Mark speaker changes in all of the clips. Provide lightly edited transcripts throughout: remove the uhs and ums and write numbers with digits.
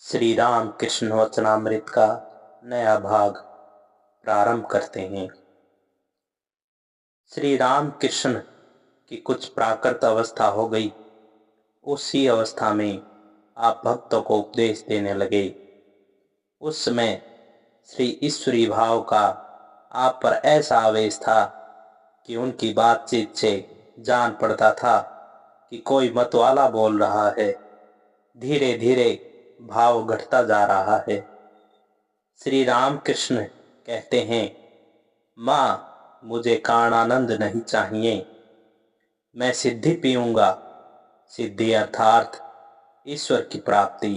Speaker 1: श्री राम कृष्ण वचनामृत का नया भाग प्रारंभ करते हैं। श्री राम कृष्ण की कुछ प्राकृत अवस्था हो गई। उसी अवस्था में आप भक्तों को उपदेश देने लगे। उस समय श्री ईश्वरी भाव का आप पर ऐसा आवेश था कि उनकी बातचीत से जान पड़ता था कि कोई मतवाला बोल रहा है। धीरे धीरे भाव घटता जा रहा है। श्री राम कृष्ण कहते हैं, माँ मुझे कारणानंद नहीं चाहिए, मैं सिद्धि पीऊंगा। सिद्धि अर्थात ईश्वर की प्राप्ति।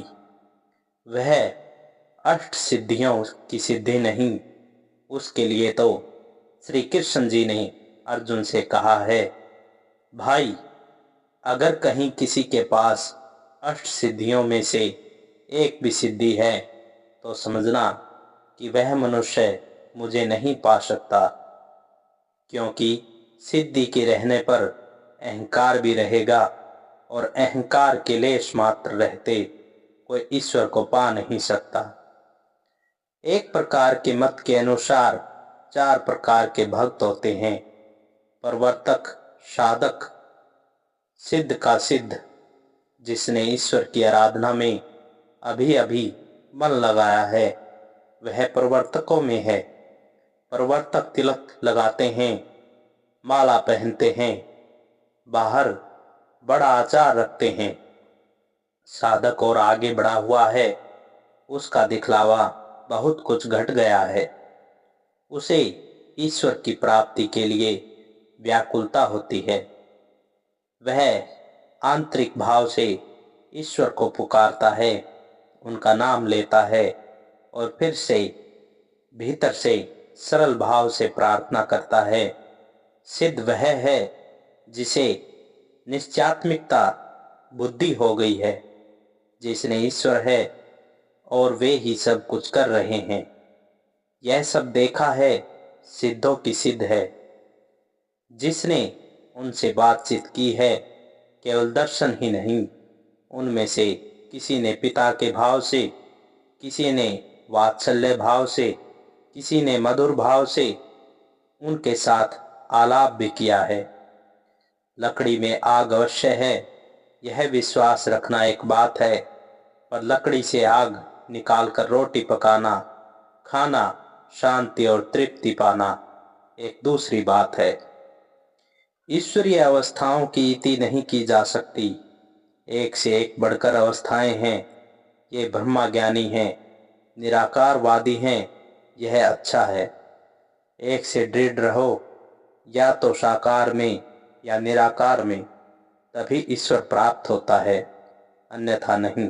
Speaker 1: वह अष्ट सिद्धियों की सिद्धि नहीं। उसके लिए तो श्री कृष्ण जी ने अर्जुन से कहा है, भाई अगर कहीं किसी के पास अष्ट सिद्धियों में से एक भी सिद्धि है तो समझना कि वह मनुष्य मुझे नहीं पा सकता, क्योंकि सिद्धि के रहने पर अहंकार भी रहेगा और अहंकार के लेश मात्र रहते कोई ईश्वर को पा नहीं सकता। एक प्रकार के मत के अनुसार चार प्रकार के भक्त होते हैं: प्रवर्तक, साधक, सिद्ध का सिद्ध। जिसने ईश्वर की आराधना में अभी अभी मन लगाया है वह प्रवर्तकों में है। प्रवर्तक तिलक लगाते हैं, माला पहनते हैं, बाहर बड़ा आचार रखते हैं। साधक और आगे बढ़ा हुआ है, उसका दिखलावा बहुत कुछ घट गया है। उसे ईश्वर की प्राप्ति के लिए व्याकुलता होती है। वह आंतरिक भाव से ईश्वर को पुकारता है, उनका नाम लेता है और फिर से भीतर से सरल भाव से प्रार्थना करता है। सिद्ध वह है जिसे निश्चयात्मिकता बुद्धि हो गई है, जिसने ईश्वर है और वे ही सब कुछ कर रहे हैं, यह सब देखा है, सिद्धों की सिद्ध है। जिसने उनसे बातचीत की है, केवल दर्शन ही नहीं, उनमें से किसी ने पिता के भाव से, किसी ने वात्सल्य भाव से, किसी ने मधुर भाव से उनके साथ आलाप भी किया है। लकड़ी में आग अवश्य है, यह विश्वास रखना एक बात है, पर लकड़ी से आग निकालकर रोटी पकाना, खाना, शांति और तृप्ति पाना एक दूसरी बात है। ईश्वरीय अवस्थाओं की इति नहीं की जा सकती। एक से एक बढ़कर अवस्थाएं हैं। ये ब्रह्मा ज्ञानी हैं, निराकारवादी हैं, यह अच्छा है। एक से दृढ़ रहो, या तो साकार में या निराकार में, तभी ईश्वर प्राप्त होता है, अन्यथा नहीं।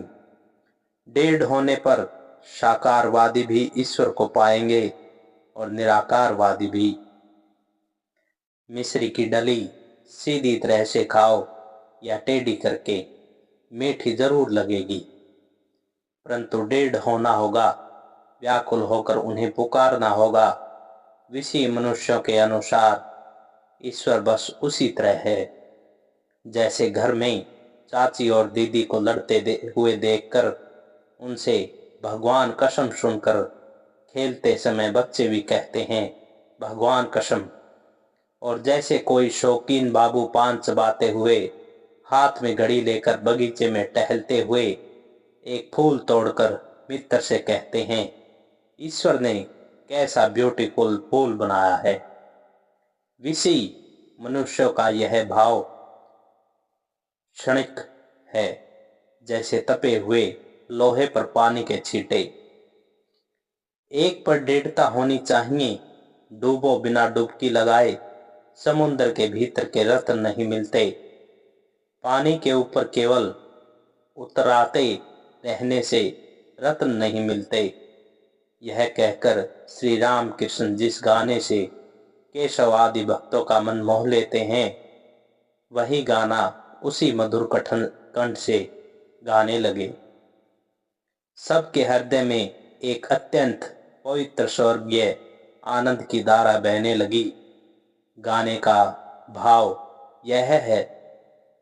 Speaker 1: दृढ़ होने पर साकारवादी भी ईश्वर को पाएंगे और निराकारवादी भी। मिश्री की डली सीधी तरह से खाओ या टेढ़ी करके, मीठी जरूर लगेगी, परंतु दृढ़ होना होगा, व्याकुल होकर उन्हें पुकारना होगा। विषय मनुष्यों के अनुसार ईश्वर बस उसी तरह है। जैसे घर में चाची और दीदी को लड़ते हुए देखकर उनसे भगवान कसम सुनकर खेलते समय बच्चे भी कहते हैं भगवान कसम, और जैसे कोई शौकीन बाबू पान चबाते हुए हाथ में घड़ी लेकर बगीचे में टहलते हुए एक फूल तोड़कर मित्र से कहते हैं, ईश्वर ने कैसा ब्यूटीफुल फूल बनाया है। विषय मनुष्यों का यह भाव क्षणिक है, जैसे तपे हुए लोहे पर पानी के छींटे। एक पर दृढ़ता होनी चाहिए। डूबो बिना डुबकी लगाए, समुद्र के भीतर के रत्न नहीं मिलते। पानी के ऊपर केवल उतराते रहने से रत्न नहीं मिलते। यह कहकर श्री राम कृष्ण जिस गाने से केशव आदि भक्तों का मन मोह लेते हैं, वही गाना उसी मधुर कठन कंठ से गाने लगे। सबके हृदय में एक अत्यंत पवित्र स्वर्गीय आनंद की धारा बहने लगी। गाने का भाव यह है,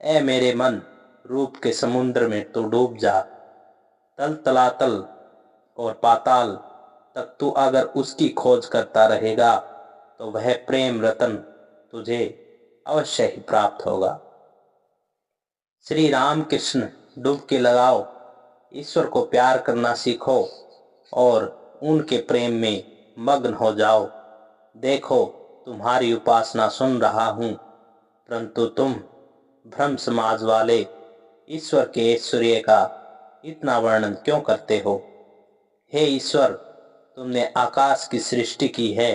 Speaker 1: ऐ मेरे मन, रूप के समुद्र में तू डूब जा, तल तलातल और पाताल तक तू अगर उसकी खोज करता रहेगा तो वह प्रेम रतन तुझे अवश्य ही प्राप्त होगा। श्री राम कृष्ण डुबकी लगाओ, ईश्वर को प्यार करना सीखो और उनके प्रेम में मग्न हो जाओ। देखो तुम्हारी उपासना सुन रहा हूं, परंतु तुम भ्रम समाज वाले ईश्वर के ऐश्वर्य का इतना वर्णन क्यों करते हो। हे ईश्वर, तुमने आकाश की सृष्टि की है,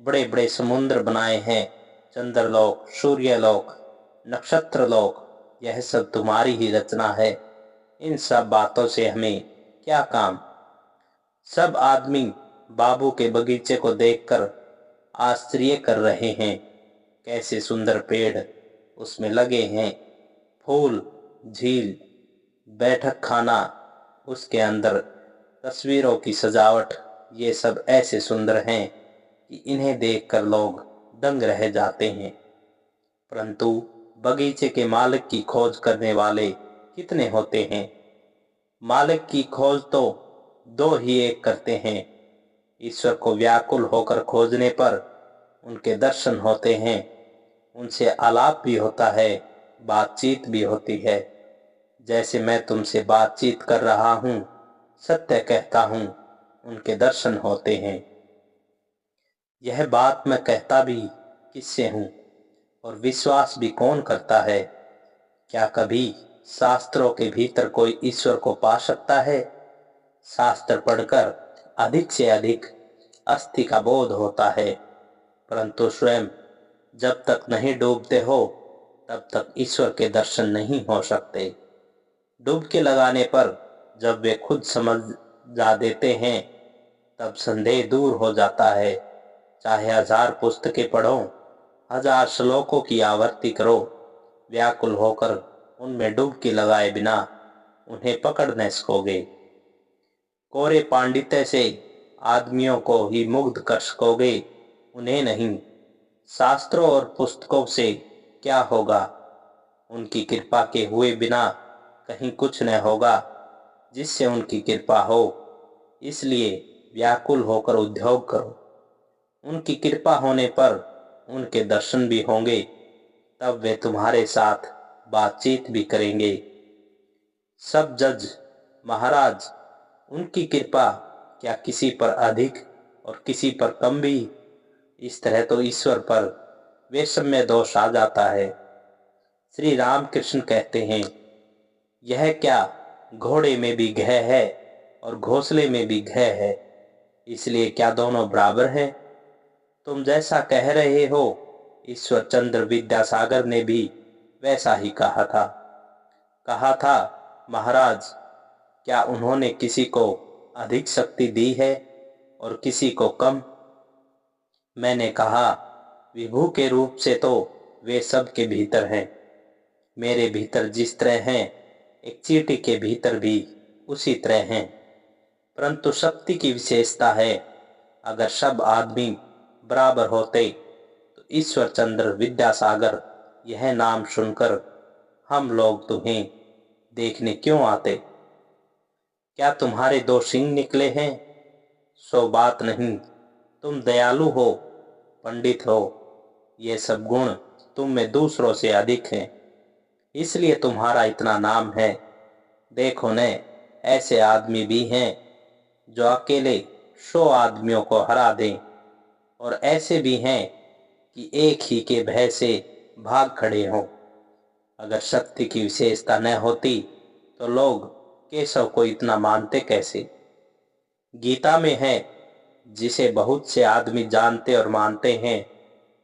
Speaker 1: बड़े बड़े समुद्र बनाए हैं, चंद्रलोक, सूर्यलोक, नक्षत्रलोक, यह सब तुम्हारी ही रचना है। इन सब बातों से हमें क्या काम। सब आदमी बाबू के बगीचे को देखकर आश्चर्य कर रहे हैं। कैसे सुंदर पेड़ उसमें लगे हैं, फूल, झील, बैठक खाना, उसके अंदर तस्वीरों की सजावट, ये सब ऐसे सुंदर हैं कि इन्हें देखकर लोग दंग रह जाते हैं। परंतु बगीचे के मालिक की खोज करने वाले कितने होते हैं। मालिक की खोज तो दो ही एक करते हैं। ईश्वर को व्याकुल होकर खोजने पर उनके दर्शन होते हैं, उनसे आलाप भी होता है, बातचीत भी होती है। जैसे मैं तुमसे बातचीत कर रहा हूं, सत्य कहता हूं, उनके दर्शन होते हैं। यह बात मैं कहता भी किससे हूं और विश्वास भी कौन करता है। क्या कभी शास्त्रों के भीतर कोई ईश्वर को पा सकता है। शास्त्र पढ़कर अधिक से अधिक अस्थि का बोध होता है, परंतु स्वयं जब तक नहीं डूबते हो तब तक ईश्वर के दर्शन नहीं हो सकते। डुबकी लगाने पर जब वे खुद समझ जा देते हैं तब संदेह दूर हो जाता है। चाहे 1000 पुस्तकें पढ़ो, 1000 श्लोकों की आवृत्ति करो, व्याकुल होकर उनमें डुबकी लगाए बिना उन्हें पकड़ न सकोगे। कोरे पांडित्य से आदमियों को ही मुग्ध कर सकोगे, उन्हें नहीं। शास्त्रों और पुस्तकों से क्या होगा, उनकी कृपा के हुए बिना कहीं कुछ न होगा जिससे उनकी कृपा हो। इसलिए व्याकुल होकर उद्योग करो। उनकी कृपा होने पर उनके दर्शन भी होंगे, तब वे तुम्हारे साथ बातचीत भी करेंगे। सब जज महाराज, उनकी कृपा क्या किसी पर अधिक और किसी पर कम भी। इस तरह तो ईश्वर पर वैषम्य दोष आ जाता है। श्री रामकृष्ण कहते हैं, यह क्या घोड़े में भी घै है और घोंसले में भी घै है, इसलिए क्या दोनों बराबर हैं। तुम जैसा कह रहे हो, ईश्वर चंद्र विद्यासागर ने भी वैसा ही कहा था। महाराज, क्या उन्होंने किसी को अधिक शक्ति दी है और किसी को कम। मैंने कहा, विभू के रूप से तो वे सब के भीतर हैं। मेरे भीतर जिस तरह हैं, एक चींटी के भीतर भी उसी तरह हैं। परंतु शक्ति की विशेषता है, अगर सब आदमी बराबर होते तो ईश्वर चंद्र विद्यासागर यह नाम सुनकर हम लोग तुम्हें देखने क्यों आते। क्या तुम्हारे 2 सींग निकले हैं। सो बात नहीं, तुम दयालु हो, पंडित हो, ये सब गुण तुम में दूसरों से अधिक हैं, इसलिए तुम्हारा इतना नाम है। देखो ने, ऐसे आदमी भी हैं जो अकेले 100 आदमियों को हरा दें, और ऐसे भी हैं कि एक ही के भय से भाग खड़े हों। अगर शक्ति की विशेषता न होती तो लोग केशव को इतना मानते कैसे। गीता में है, जिसे बहुत से आदमी जानते और मानते हैं,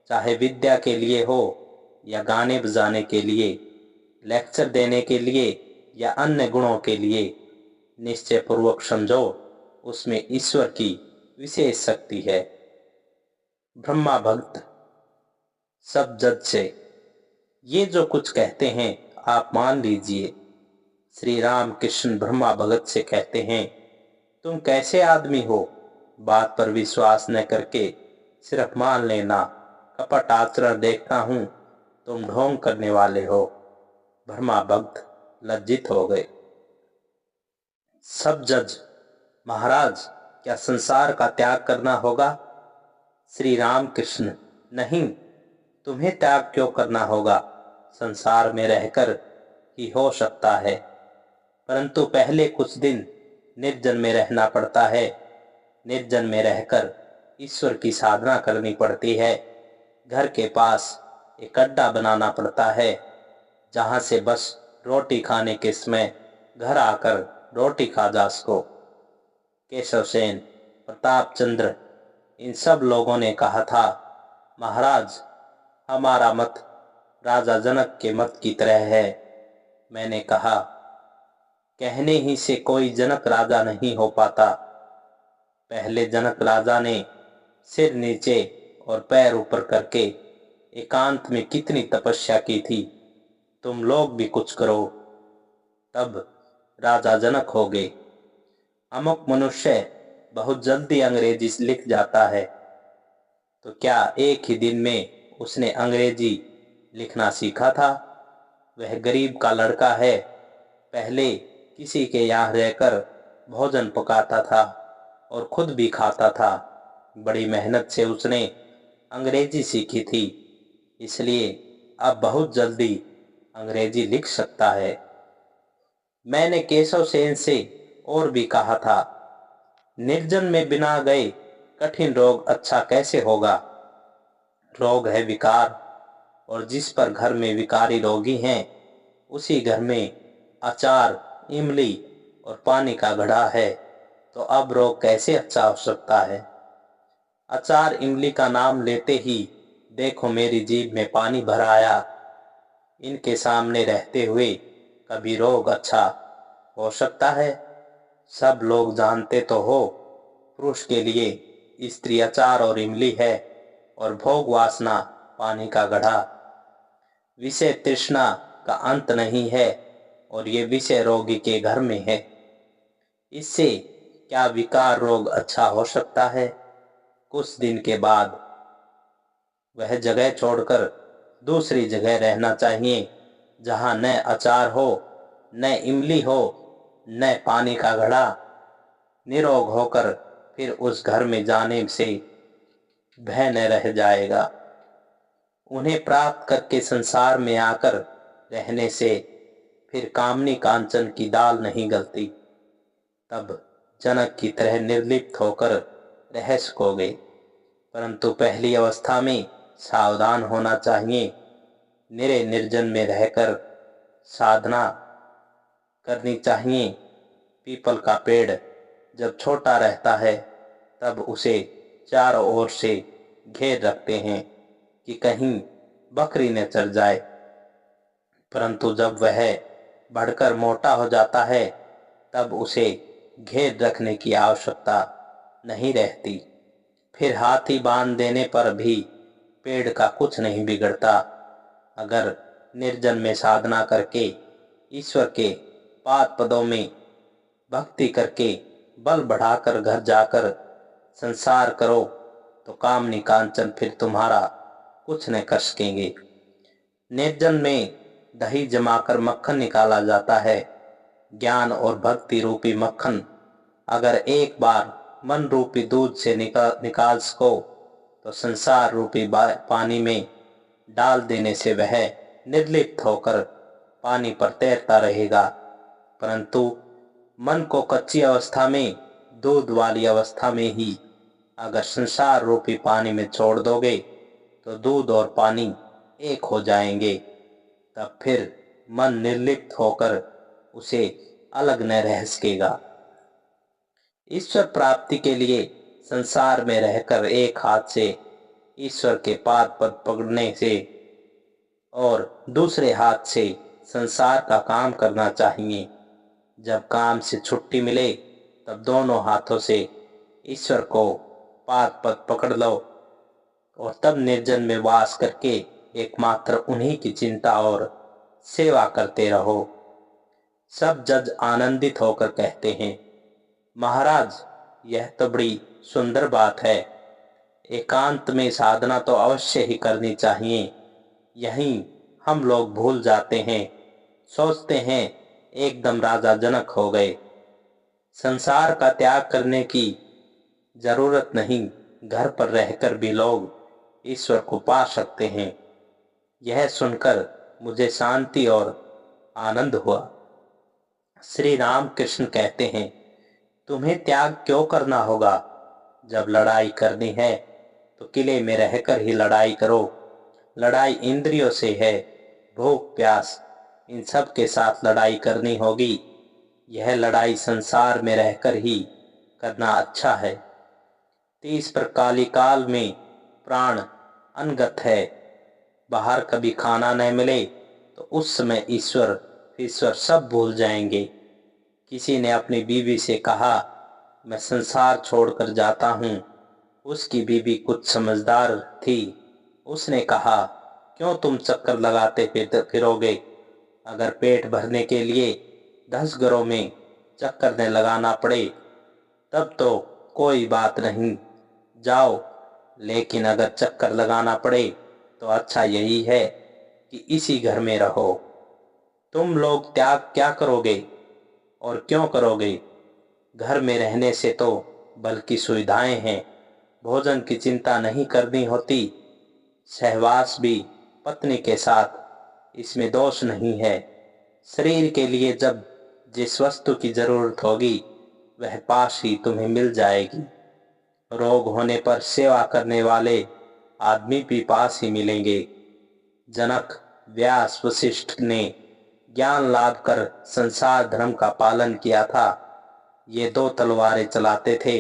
Speaker 1: चाहे विद्या के लिए हो या गाने बजाने के लिए, लेक्चर देने के लिए या अन्य गुणों के लिए, निश्चय पूर्वक समझो उसमें ईश्वर की विशेष शक्ति है। ब्रह्मा भक्त सब जज से ये जो कुछ कहते हैं आप मान लीजिए। श्री राम कृष्ण ब्रह्मा भगत से कहते हैं, तुम कैसे आदमी हो, बात पर विश्वास न करके सिर्फ मान लेना। कपट आचरण देखता हूं, तुम ढोंग करने वाले हो। ब्रह्मा भक्त लज्जित हो गए। सब जज, महाराज, क्या संसार का त्याग करना होगा? श्री राम कृष्ण, नहीं, तुम्हें त्याग क्यों करना होगा? संसार में रहकर ही हो सकता है, परंतु पहले कुछ दिन निर्जन में रहना पड़ता है। निर्जन में रहकर ईश्वर की साधना करनी पड़ती है। घर के पास एक अड्डा बनाना पड़ता है, जहां से बस रोटी खाने के समय घर आकर रोटी खा जा सको। केशव सेन, प्रताप चंद्र, इन सब लोगों ने कहा था, महाराज, हमारा मत राजा जनक के मत की तरह है। मैंने कहा, कहने ही से कोई जनक राजा नहीं हो पाता। पहले जनक राजा ने सिर नीचे और पैर ऊपर करके एकांत में कितनी तपस्या की थी। तुम लोग भी कुछ करो, तब राजा जनक हो गए। अमुक मनुष्य बहुत जल्दी अंग्रेजी लिख जाता है, तो क्या एक ही दिन में उसने अंग्रेजी लिखना सीखा था? वह गरीब का लड़का है, पहले किसी के यहाँ रहकर भोजन पकाता था और खुद भी खाता था। बड़ी मेहनत से उसने अंग्रेजी सीखी थी, इसलिए अब बहुत जल्दी अंग्रेजी लिख सकता है। मैंने केशव सेन से और भी कहा था, निर्जन में बिना गए कठिन रोग अच्छा कैसे होगा? रोग है विकार, और जिस पर घर में विकारी रोगी हैं, उसी घर में अचार, इमली और पानी का घड़ा है, तो अब रोग कैसे अच्छा हो सकता है? अचार इमली का नाम लेते ही देखो मेरी जीभ में पानी भर आया। इनके सामने रहते हुए कभी रोग अच्छा हो सकता है? सब लोग जानते तो हो, पुरुष के लिए स्त्री अचार और इमली है, और भोग वासना पानी का घड़ा। विषय तृष्णा का अंत नहीं है, और ये विषय रोगी के घर में है। इससे क्या विकार रोग अच्छा हो सकता है? कुछ दिन के बाद वह जगह छोड़कर दूसरी जगह रहना चाहिए, जहां न अचार हो, न इमली हो, न पानी का घड़ा। निरोग होकर फिर उस घर में जाने से भय न रह जाएगा। उन्हें प्राप्त करके संसार में आकर रहने से फिर कामनी कांचन की दाल नहीं गलती। तब जनक की तरह निर्लिप्त होकर रह सकोगे, परंतु पहली अवस्था में सावधान होना चाहिए। निरे निर्जन में रहकर साधना करनी चाहिए। पीपल का पेड़ जब छोटा रहता है, तब उसे चारों ओर से घेर रखते हैं कि कहीं बकरी न चढ़ जाए, परंतु जब वह बढ़कर मोटा हो जाता है, तब उसे घेर रखने की आवश्यकता नहीं रहती। फिर हाथी बांध देने पर भी पेड़ का कुछ नहीं बिगड़ता। अगर निर्जन में साधना करके ईश्वर के पाद पदों में भक्ति करके बल बढ़ाकर घर जाकर संसार करो, तो कामनी कांचन फिर तुम्हारा कुछ न कर सकेंगे। निर्जन में दही जमाकर मक्खन निकाला जाता है। ज्ञान और भक्ति रूपी मक्खन अगर एक बार मन रूपी दूध से निकाल सको, तो संसार रूपी पानी में डाल देने से वह निर्लिप्त होकर पानी पर तैरता रहेगा। परंतु मन को कच्ची अवस्था में, दूध वाली अवस्था में ही अगर संसार रूपी पानी में छोड़ दोगे, तो दूध और पानी एक हो जाएंगे। तब फिर मन निर्लिप्त होकर उसे अलग न रह सकेगा। ईश्वर प्राप्ति के लिए संसार में रहकर एक हाथ से ईश्वर के पाद पद पकड़ने से और दूसरे हाथ से संसार का काम करना चाहिए। जब काम से छुट्टी मिले, तब दोनों हाथों से ईश्वर को पाद पद पकड़ लो, और तब निर्जन में वास करके एकमात्र उन्हीं की चिंता और सेवा करते रहो। सब जज आनंदित होकर कहते हैं, महाराज, यह तो बड़ी सुंदर बात है। एकांत में साधना तो अवश्य ही करनी चाहिए। यहीं हम लोग भूल जाते हैं, सोचते हैं एकदम राजा जनक हो गए। संसार का त्याग करने की जरूरत नहीं, घर पर रहकर भी लोग ईश्वर को पा सकते हैं। यह सुनकर मुझे शांति और आनंद हुआ। श्री राम कृष्ण कहते हैं, तुम्हें त्याग क्यों करना होगा? जब लड़ाई करनी है तो किले में रहकर ही लड़ाई करो। लड़ाई इंद्रियों से है, भूख प्यास इन सब के साथ लड़ाई करनी होगी। यह लड़ाई संसार में रहकर ही करना अच्छा है। 30 प्रकाली काल में प्राण अनगत है। बाहर कभी खाना न मिले तो उस समय ईश्वर सब भूल जाएंगे। किसी ने अपनी बीवी से कहा, मैं संसार छोड़कर जाता हूँ। उसकी बीवी कुछ समझदार थी। उसने कहा, क्यों तुम चक्कर लगाते फिरोगे? अगर पेट भरने के लिए 10 घरों में चक्कर न लगाना पड़े तब तो कोई बात नहीं, जाओ। लेकिन अगर चक्कर लगाना पड़े तो अच्छा यही है कि इसी घर में रहो। तुम लोग त्याग क्या करोगे और क्यों करोगे? घर में रहने से तो बल्कि सुविधाएं हैं। भोजन की चिंता नहीं करनी होती। सहवास भी पत्नी के साथ, इसमें दोष नहीं है। शरीर के लिए जब जिस वस्तु की जरूरत होगी वह पास ही तुम्हें मिल जाएगी। रोग होने पर सेवा करने वाले आदमी भी पास ही मिलेंगे। जनक, व्यास, वशिष्ठ ने ज्ञान लाभ कर संसार धर्म का पालन किया था। ये 2 तलवारें चलाते थे,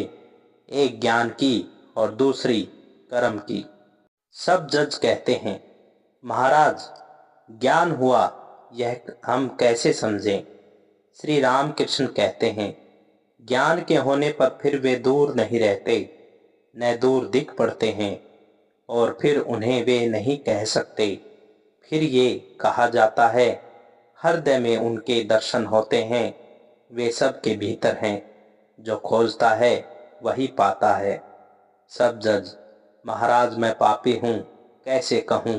Speaker 1: एक ज्ञान की और दूसरी कर्म की। सब जज कहते हैं, महाराज ज्ञान हुआ यह हम कैसे समझें? श्री रामकृष्ण कहते हैं, ज्ञान के होने पर फिर वे दूर नहीं रहते, न दूर दिख पड़ते हैं और फिर उन्हें वे नहीं कह सकते। फिर ये कहा जाता है, हृदय में उनके दर्शन होते हैं। वे सबके भीतर हैं, जो खोजता है वही पाता है। सब जज, महाराज मैं पापी हूँ, कैसे कहूँ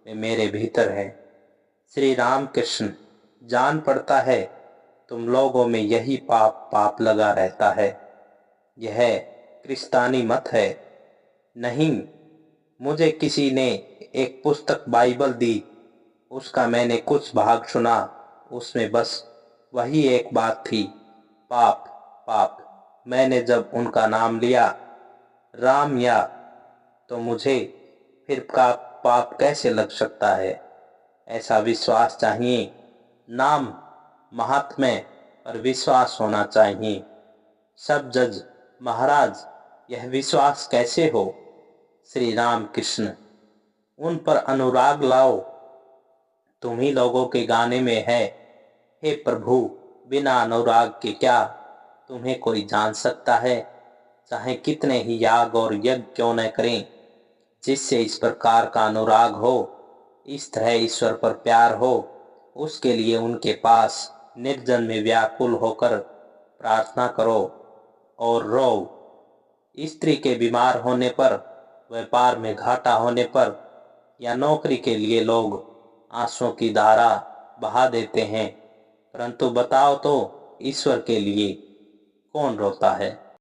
Speaker 1: वे मेरे भीतर है? श्री रामकृष्ण, जान पड़ता है तुम लोगों में यही पाप लगा रहता है। यह क्रिस्तानी मत है। नहीं, मुझे किसी ने एक पुस्तक बाइबल दी, उसका मैंने कुछ भाग सुना। उसमें बस वही एक बात थी, पाप पाप। मैंने जब उनका नाम लिया राम या, तो मुझे फिर का पाप कैसे लग सकता है? ऐसा विश्वास चाहिए। नाम महात्म्य और विश्वास होना चाहिए। सब जज, महाराज यह विश्वास कैसे हो? श्री राम कृष्ण, उन पर अनुराग लाओ। तुम्ही लोगों के गाने में है, हे प्रभु बिना अनुराग के क्या तुम्हें कोई जान सकता है? चाहे कितने ही याग और यज्ञ क्यों न करें, जिससे इस प्रकार का अनुराग हो, इस तरह ईश्वर पर प्यार हो, उसके लिए उनके पास निर्जन में व्याकुल होकर प्रार्थना करो और रो। स्त्री के बीमार होने पर, व्यापार में घाटा होने पर या नौकरी के लिए लोग आंसुओं की धारा बहा देते हैं, परंतु बताओ तो ईश्वर के लिए कौन रोता है?